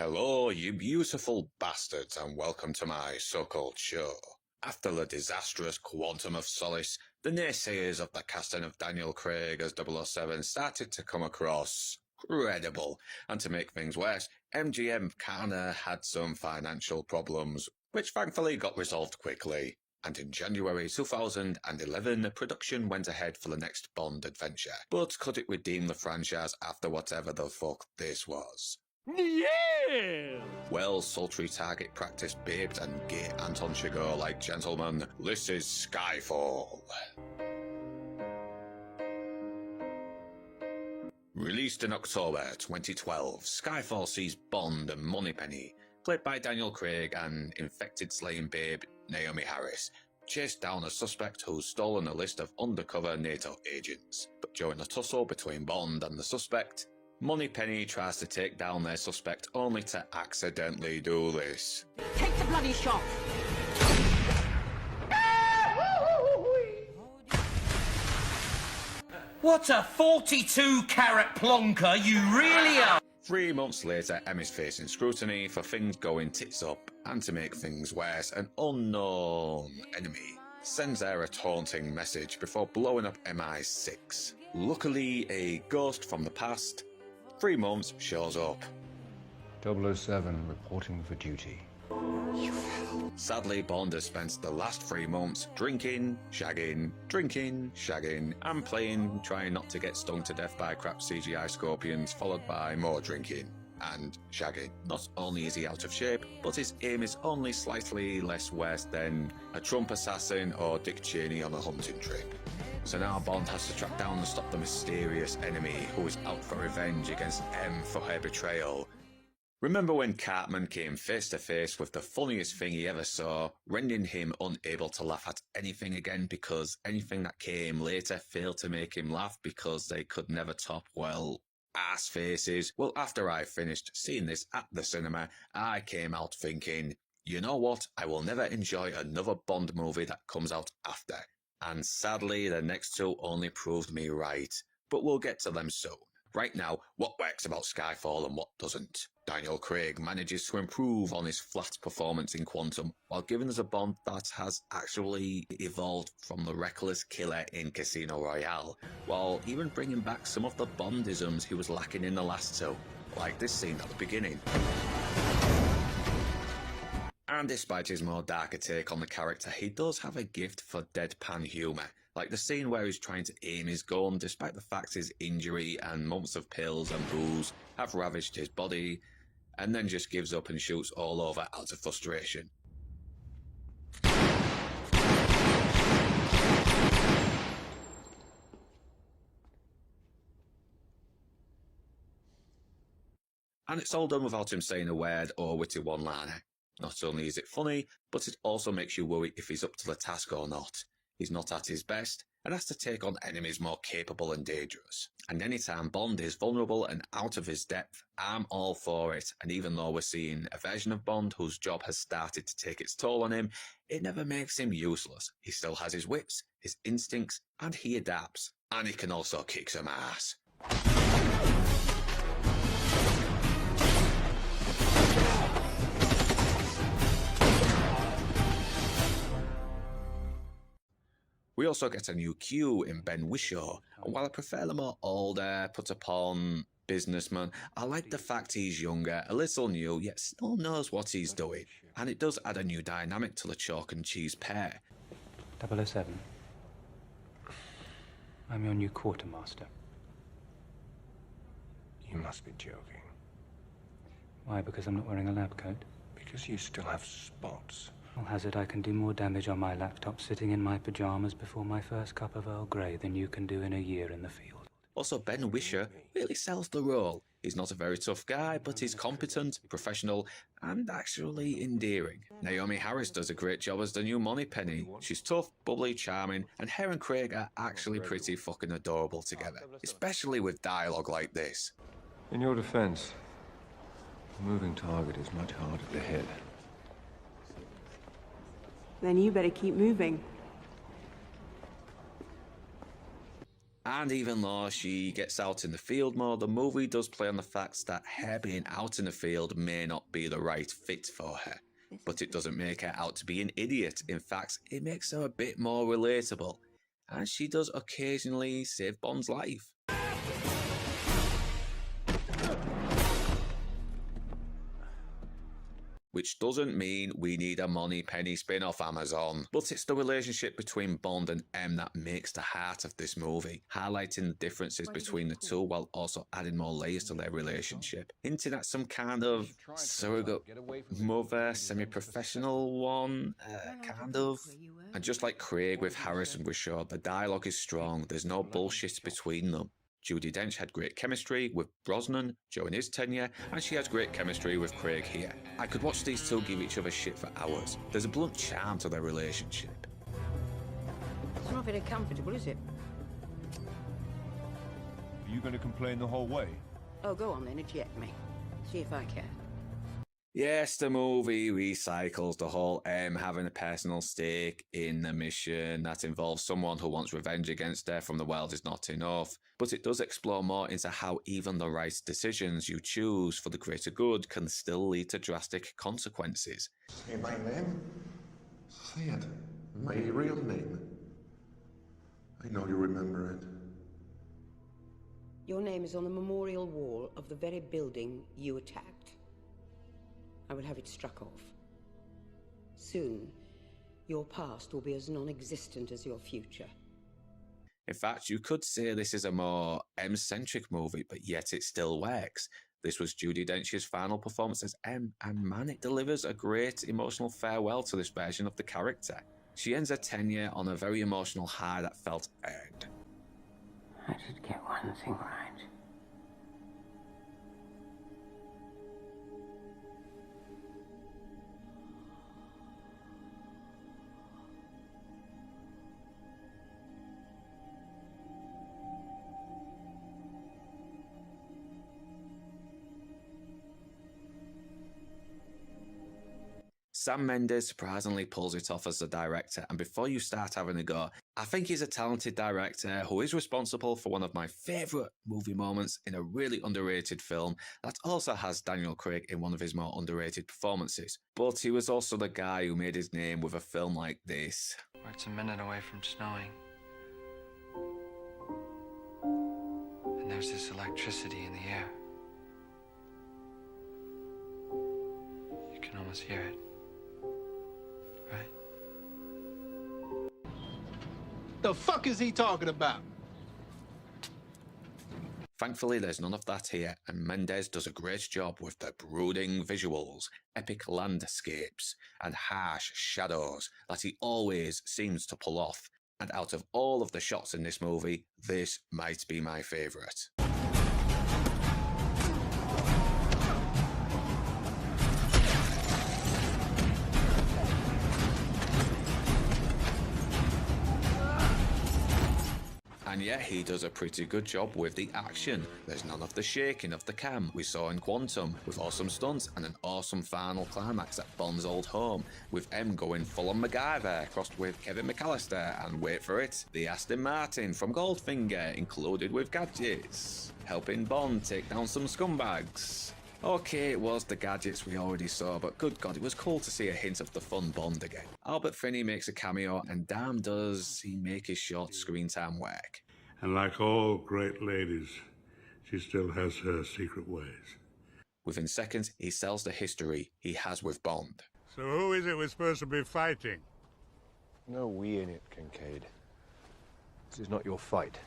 Hello, you beautiful bastards, and welcome to my so-called show. After the disastrous Quantum of Solace, the naysayers of the casting of Daniel Craig as 007 started to come across credible, and to make things worse, MGM kinda had some financial problems, which thankfully got resolved quickly. And in January 2011, production went ahead for the next Bond adventure. But could it redeem the franchise after whatever the fuck this was? Yeah! Well, sultry target practice babed and gay Anton Chigurh like gentlemen, this is Skyfall. Released in October 2012, Skyfall sees Bond and Moneypenny, played by Daniel Craig and infected slaying babe Naomi Harris, chase down a suspect who's stolen a list of undercover NATO agents. But during a tussle between Bond and the suspect, Moneypenny tries to take down their suspect only to accidentally do this. Take the bloody shot! What a 42-carat plonker you really are! 3 months later, M is facing scrutiny for things going tits up, and to make things worse, an unknown enemy sends her a taunting message before blowing up MI6. Luckily, a ghost from the past, 3 months, shows up. 007 reporting for duty. Sadly, Bond has spent the last 3 months drinking, shagging, and playing, trying not to get stung to death by crap CGI scorpions, followed by more drinking and shagging. Not only is he out of shape, but his aim is only slightly less worse than a Trump assassin or Dick Cheney on a hunting trip. So now Bond has to track down and stop the mysterious enemy who is out for revenge against M for her betrayal. Remember when Cartman came face to face with the funniest thing he ever saw, rendering him unable to laugh at anything again because anything that came later failed to make him laugh because they could never top, well, ass faces? Well, after I finished seeing this at the cinema, I came out thinking, you know what, I will never enjoy another Bond movie that comes out after. And sadly, the next two only proved me right, but we'll get to them soon. Right now, what works about Skyfall and what doesn't? Daniel Craig manages to improve on his flat performance in Quantum, while giving us a Bond that has actually evolved from the reckless killer in Casino Royale, while even bringing back some of the Bondisms he was lacking in the last two, like this scene at the beginning. And despite his more darker take on the character, he does have a gift for deadpan humour, like the scene where he's trying to aim his gun despite the fact his injury and months of pills and booze have ravaged his body, and then just gives up and shoots all over out of frustration. And it's all done without him saying a word or witty one-liner. Not only is it funny, but it also makes you worry if he's up to the task or not. He's not at his best, and has to take on enemies more capable and dangerous. And anytime Bond is vulnerable and out of his depth, I'm all for it. And even though we're seeing a version of Bond whose job has started to take its toll on him, it never makes him useless. He still has his wits, his instincts, and he adapts. And he can also kick some ass. We also get a new Q in Ben Whishaw, and while I prefer the more older, put-upon businessman, I like the fact he's younger, a little new, yet still knows what he's doing, and it does add a new dynamic to the chalk and cheese pair. 007. I'm your new quartermaster. You must be joking. Why, because I'm not wearing a lab coat? Because you still have spots. I'll hazard I can do more damage on my laptop sitting in my pyjamas before my first cup of Earle Grey than you can do in a year in the field. Also, Ben Whishaw really sells the role. He's not a very tough guy, but he's competent, professional, and actually endearing. Naomi Harris does a great job as the new Moneypenny. She's tough, bubbly, charming, and her and Craig are actually pretty fucking adorable together, especially with dialogue like this. In your defense, a moving target is much harder to hit. Then you better keep moving. And even though she gets out in the field more, the movie does play on the fact that her being out in the field may not be the right fit for her. But it doesn't make her out to be an idiot. In fact, it makes her a bit more relatable. And she does occasionally save Bond's life. Which doesn't mean we need a Moneypenny spin-off Amazon, but it's the relationship between Bond and M that makes the heart of this movie, highlighting the differences between the two while also adding more layers to their relationship, hinting at some kind of surrogate mother, semi-professional one, kind of. And just like Craig with Harrison was sure, the dialogue is strong, there's no bullshit between them. Judi Dench had great chemistry with Brosnan during his tenure, and she has great chemistry with Craig here. I could watch these two give each other shit for hours. There's a blunt charm to their relationship. It's not very comfortable, is it? Are you going to complain the whole way? Oh, go on then, eject me. See if I can. Yes, the movie recycles the whole M having a personal stake in the mission that involves someone who wants revenge against her from the world is not enough, but it does explore more into how even the right decisions you choose for the greater good can still lead to drastic consequences. Say my name? Say it. My real name. I know you remember it. Your name is on the memorial wall of the very building you attacked. I will have it struck off. Soon, your past will be as non-existent as your future. In fact, you could say this is a more M-centric movie, but yet it still works. This was Judi Dench's final performance as M, and man, it delivers a great emotional farewell to this version of the character. She ends her tenure on a very emotional high that felt earned. I did get one thing right. Sam Mendes surprisingly pulls it off as the director, and before you start having a go, I think he's a talented director who is responsible for one of my favourite movie moments in a really underrated film that also has Daniel Craig in one of his more underrated performances. But he was also the guy who made his name with a film like this. Where it's a minute away from snowing. And there's this electricity in the air. You can almost hear it. Right? The fuck is he talking about? Thankfully, there's none of that here, and Mendes does a great job with the brooding visuals, epic landscapes, and harsh shadows that he always seems to pull off. And out of all of the shots in this movie, this might be my favourite. And yeah, he does a pretty good job with the action. There's none of the shaking of the cam we saw in Quantum, with awesome stunts and an awesome final climax at Bond's old home, with M going full on MacGyver, crossed with Kevin McAllister, and wait for it, the Aston Martin from Goldfinger, included with gadgets, helping Bond take down some scumbags. Okay, it was the gadgets we already saw, but good God, it was cool to see a hint of the fun Bond again. Albert Finney makes a cameo, and damn does he make his short screen time work. And like all great ladies, she still has her secret ways. Within seconds, he sells the history he has with Bond. So who is it we're supposed to be fighting? No we in it, Kincaid. This is not your fight.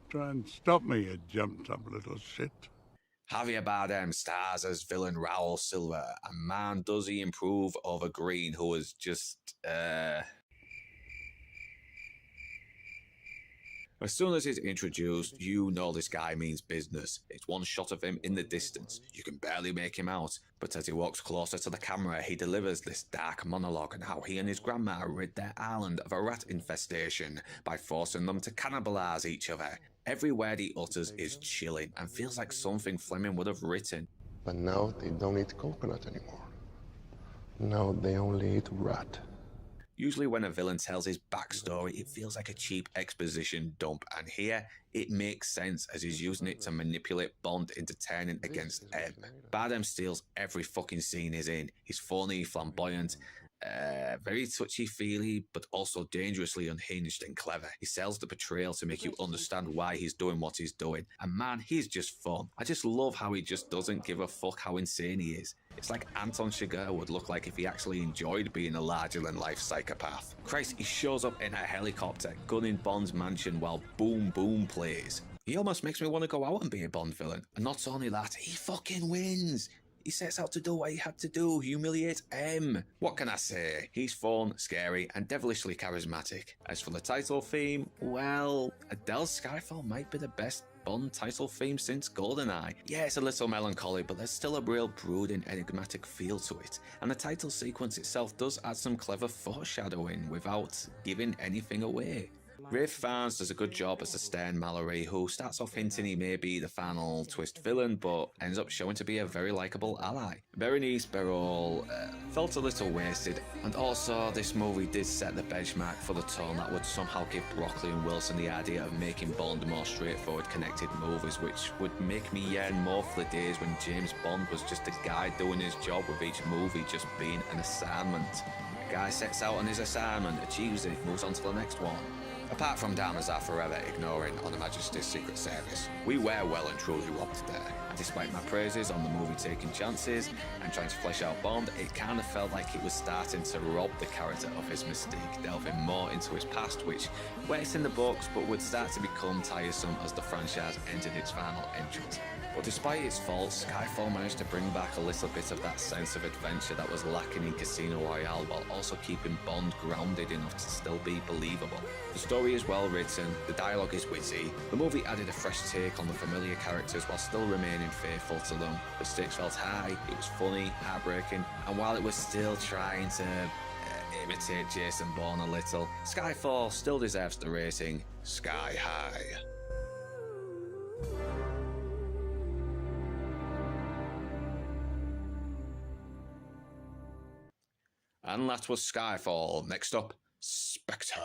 Try and stop me, you jumped-up little shit. Javier Bardem stars as villain Raul Silva, and man does he improve over Green, who was just, As soon as he's introduced, you know this guy means business. It's one shot of him in the distance. You can barely make him out. But as he walks closer to the camera, he delivers this dark monologue on how he and his grandma rid their island of a rat infestation by forcing them to cannibalize each other. Every word he utters is chilling and feels like something Fleming would have written. But now they don't eat coconut anymore. Now they only eat rat. Usually when a villain tells his backstory, it feels like a cheap exposition dump, and here it makes sense as he's using it to manipulate Bond into turning against M. Bad M steals every fucking scene he's in. He's phony, flamboyant, very touchy-feely, but also dangerously unhinged and clever. He sells the portrayal to make you understand why he's doing what he's doing. And man, he's just fun. I just love how he just doesn't give a fuck how insane he is. It's like Anton Chigurh would look like if he actually enjoyed being a larger-than-life psychopath. Christ, he shows up in a helicopter, gunning Bond's mansion while Boom Boom plays. He almost makes me want to go out and be a Bond villain. And not only that, he fucking wins. He sets out to do what he had to do, humiliate M. What can I say? He's fun, scary, and devilishly charismatic. As for the title theme, well, Adele's Skyfall might be the best Bond title theme since GoldenEye. Yeah, it's a little melancholy, but there's still a real brooding, enigmatic feel to it. And the title sequence itself does add some clever foreshadowing without giving anything away. Rafe Fiennes does a good job as the stern Mallory, who starts off hinting he may be the final twist villain, but ends up showing to be a very likeable ally. Berenice Beryl felt a little wasted, and also this movie did set the benchmark for the tone that would somehow give Broccoli and Wilson the idea of making Bond more straightforward connected movies, which would make me yearn more for the days when James Bond was just a guy doing his job, with each movie just being an assignment. A guy sets out on his assignment, achieves it, moves on to the next one. Apart from Diamonds Are Forever ignoring On Her Majesty's Secret Service, we were well and truly robbed there. And despite my praises on the movie taking chances and trying to flesh out Bond, it kind of felt like it was starting to rob the character of his mystique, delving more into his past, which works in the books but would start to become tiresome as the franchise entered its final entrance. But despite its faults, Skyfall managed to bring back a little bit of that sense of adventure that was lacking in Casino Royale, while also keeping Bond grounded enough to still be believable. The story is well written, the dialogue is witty, the movie added a fresh take on the familiar characters while still remaining faithful to them. The stakes felt high, it was funny, heartbreaking, and while it was still trying to imitate Jason Bourne a little, Skyfall still deserves the rating Sky High. And that was Skyfall. Next up, Spectre.